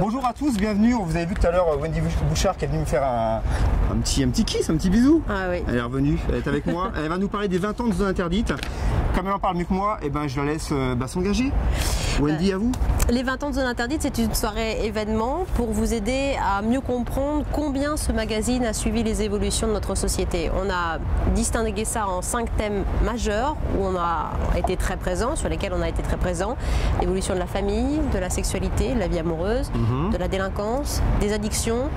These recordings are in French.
Bonjour à tous, bienvenue. Vous avez vu tout à l'heure Wendy Bouchard qui est venue me faire un petit kiss, un petit bisou. Ah oui. Elle est revenue, elle est avec moi. Elle va nous parler des 20 ans de zone interdite. Comme elle en parle mieux que moi, je la laisse s'engager. Wendy, à vous. Les 20 ans de zone interdite, c'est une soirée événement pour vous aider à mieux comprendre combien ce magazine a suivi les évolutions de notre société. On a distingué ça en 5 thèmes majeurs où on a été très présent, sur lesquels on a été très présent. L'évolution de la famille, de la sexualité, de la vie amoureuse, de la délinquance, des addictions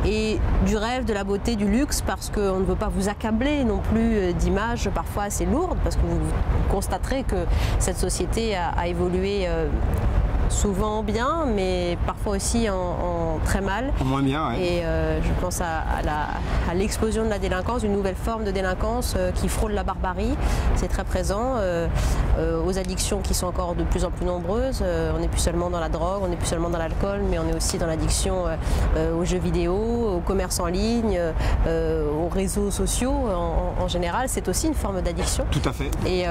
et du rêve, de la beauté, du luxe, parce qu'on ne veut pas vous accabler non plus d'images parfois assez lourdes, parce que vous constaterez que cette société a évolué souvent bien, mais parfois aussi en très mal. Moins bien, ouais. Et je pense à l'explosion de la délinquance, une nouvelle forme de délinquance qui frôle la barbarie. C'est très présent. Aux addictions qui sont encore de plus en plus nombreuses. On n'est plus seulement dans la drogue, on n'est plus seulement dans l'alcool, mais on est aussi dans l'addiction aux jeux vidéo, au commerce en ligne, aux réseaux sociaux en général. C'est aussi une forme d'addiction. Tout à fait. Et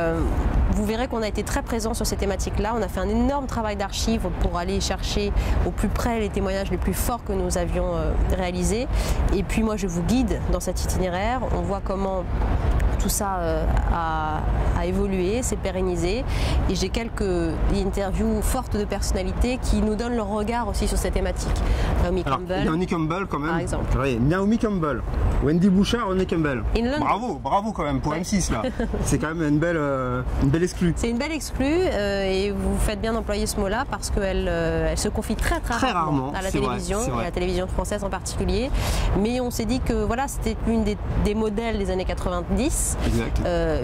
vous verrez qu'on a été très présent sur ces thématiques-là. On a fait un énorme travail d'archives pour aller chercher au plus près les témoignages les plus forts que nous avions réalisés. Et puis moi je vous guide dans cet itinéraire. On voit comment tout ça a évolué, s'est pérennisé. Et j'ai quelques interviews fortes de personnalités qui nous donnent leur regard aussi sur cette thématique. Naomi Campbell. Naomi Campbell quand même. Par exemple. Oui, Naomi Campbell, Wendy Bouchard, Naomi Campbell. Bravo quand même pour M6 là. C'est quand même une belle exclue. C'est une belle exclue et vous faites bien d'employer ce mot-là parce qu'elle se confie très rarement à la télévision, et à la télévision française en particulier. Mais on s'est dit que voilà, c'était une des modèles des années 90.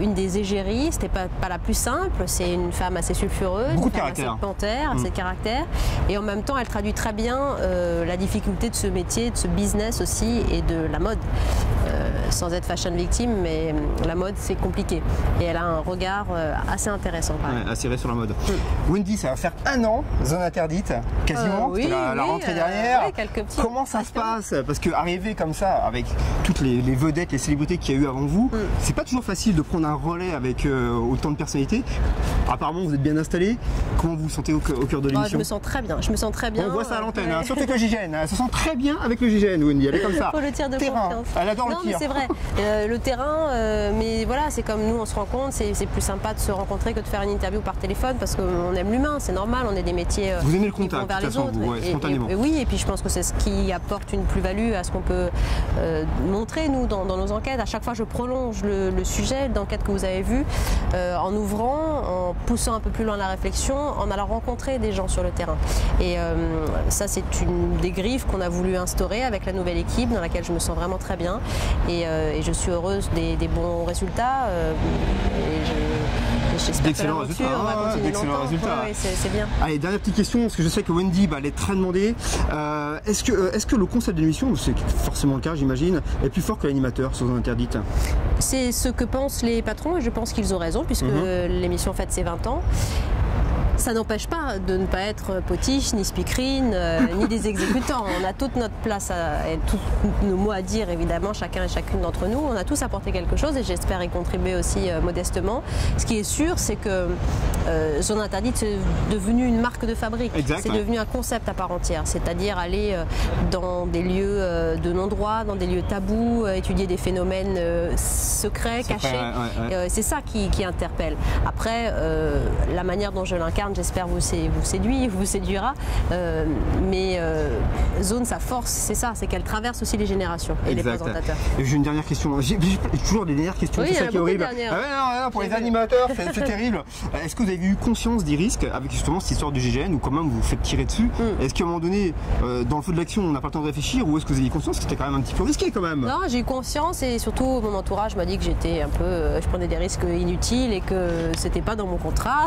Une des égéries, c'était pas la plus simple, c'est une femme assez sulfureuse, beaucoup une femme assez panthère, assez de caractère, et en même temps elle traduit très bien la difficulté de ce métier, de ce business aussi, et de la mode. Sans être fashion victime, mais la mode c'est compliqué. Et elle a un regard assez intéressant. Ouais, attiré sur la mode. Wendy, ça va faire 1 an, zone interdite, quasiment, oui, la rentrée dernière. Ouais, quelques petits Comment ça se passe? Parce qu'arriver comme ça, avec toutes les vedettes, les célébrités qu'il y a eu avant vous, c'est pas toujours facile de prendre un relais avec autant de personnalités. Apparemment, vous êtes bien installé. Comment vous vous sentez au cœur de l'émission? Je me sens très bien. Je me sens très bien. On voit ça à l'antenne, surtout avec le GIGN. Elle se sent très bien avec le GIGN, Wendy. Elle est comme ça. Faut le tir de confiance. Elle adore le tir. Mais c'est vrai. Le terrain, mais voilà, c'est comme nous, on se rend compte. C'est plus sympa de se rencontrer que de faire une interview par téléphone parce qu'on aime l'humain. C'est normal. On est des métiers. Vous aimez le contact, de toute façon, spontanément. Oui, et puis je pense que c'est ce qui apporte une plus-value à ce qu'on peut montrer nous dans nos enquêtes. À chaque fois, je prolonge le sujet d'enquête que vous avez vu en ouvrant, en poussant un peu plus loin la réflexion, en allant rencontrer des gens sur le terrain. Et ça, c'est une des griffes qu'on a voulu instaurer avec la nouvelle équipe dans laquelle je me sens vraiment très bien. Et je suis heureuse des bons résultats. J'espère que l'aventure va continuer longtemps. Oui, c'est bien. Allez, dernière petite question, parce que je sais que Wendy, elle est très demandée. Est-ce que le concept de l'émission, c'est forcément le cas, j'imagine, est plus fort que l'animateur sur Zone Interdite? C'est ce que pensent les patrons et je pense qu'ils ont raison, puisque l'émission fête ses 20 ans. Ça n'empêche pas de ne pas être potiche, ni speakerine, ni des exécutants. On a toute notre place et tous nos mots à dire, évidemment, chacun et chacune d'entre nous. On a tous apporté quelque chose et j'espère y contribuer aussi modestement. Ce qui est sûr, c'est que Zone Interdite, c'est devenu une marque de fabrique. C'est devenu un concept à part entière. C'est-à-dire aller dans des lieux de non-droit, dans des lieux tabous, étudier des phénomènes secrets, cachés. C'est ça qui interpelle. Après, la manière dont je l'incarne, j'espère vous séduira, mais Zone, sa force, c'est ça, c'est qu'elle traverse aussi les générations et les présentateurs. J'ai une dernière question, j'ai toujours des dernières questions, c'est ça qui est horrible. Non, pour les animateurs, c'est terrible. Est-ce que vous avez eu conscience des risques avec justement cette histoire du GIGN ou quand même vous vous faites tirer dessus? Est-ce qu'à un moment donné, dans le feu de l'action, on n'a pas le temps de réfléchir, ou est-ce que vous avez eu conscience que c'était quand même un petit peu risqué quand même? Non, j'ai eu conscience et surtout mon entourage m'a dit que j'étais un peu, je prenais des risques inutiles et que c'était pas dans mon contrat.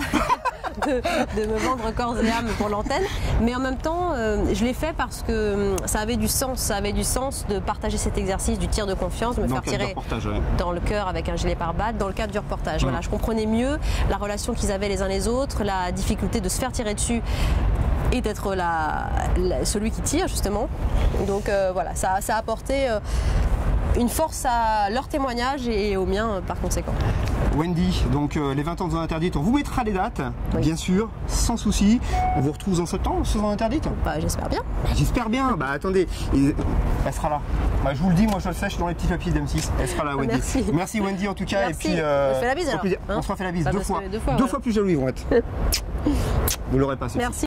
de me vendre corps et âme pour l'antenne, mais en même temps je l'ai fait parce que ça avait du sens de partager cet exercice du tir de confiance, de me faire tirer dans le cœur avec un gilet pare-balles dans le cadre du reportage. Voilà, je comprenais mieux la relation qu'ils avaient les uns les autres, la difficulté de se faire tirer dessus et d'être celui qui tire justement. Donc voilà, ça a apporté une force à leur témoignage et au mien par conséquent. Wendy, donc les 20 ans de zone interdite, on vous mettra les dates, bien sûr, sans souci. On vous retrouve dans septembre, sur zone interdite. Bah, j'espère bien. J'espère bien. Bah attendez, elle sera là. Bah, je vous le dis, moi je le sais, je suis dans les petits papiers d'M6. Elle sera là, Wendy. Merci Wendy en tout cas. Merci. Et puis, on se fait la bise alors. On se refait la bise bah, deux fois plus jaloux ils vont être. Vous l'aurez pas. Merci.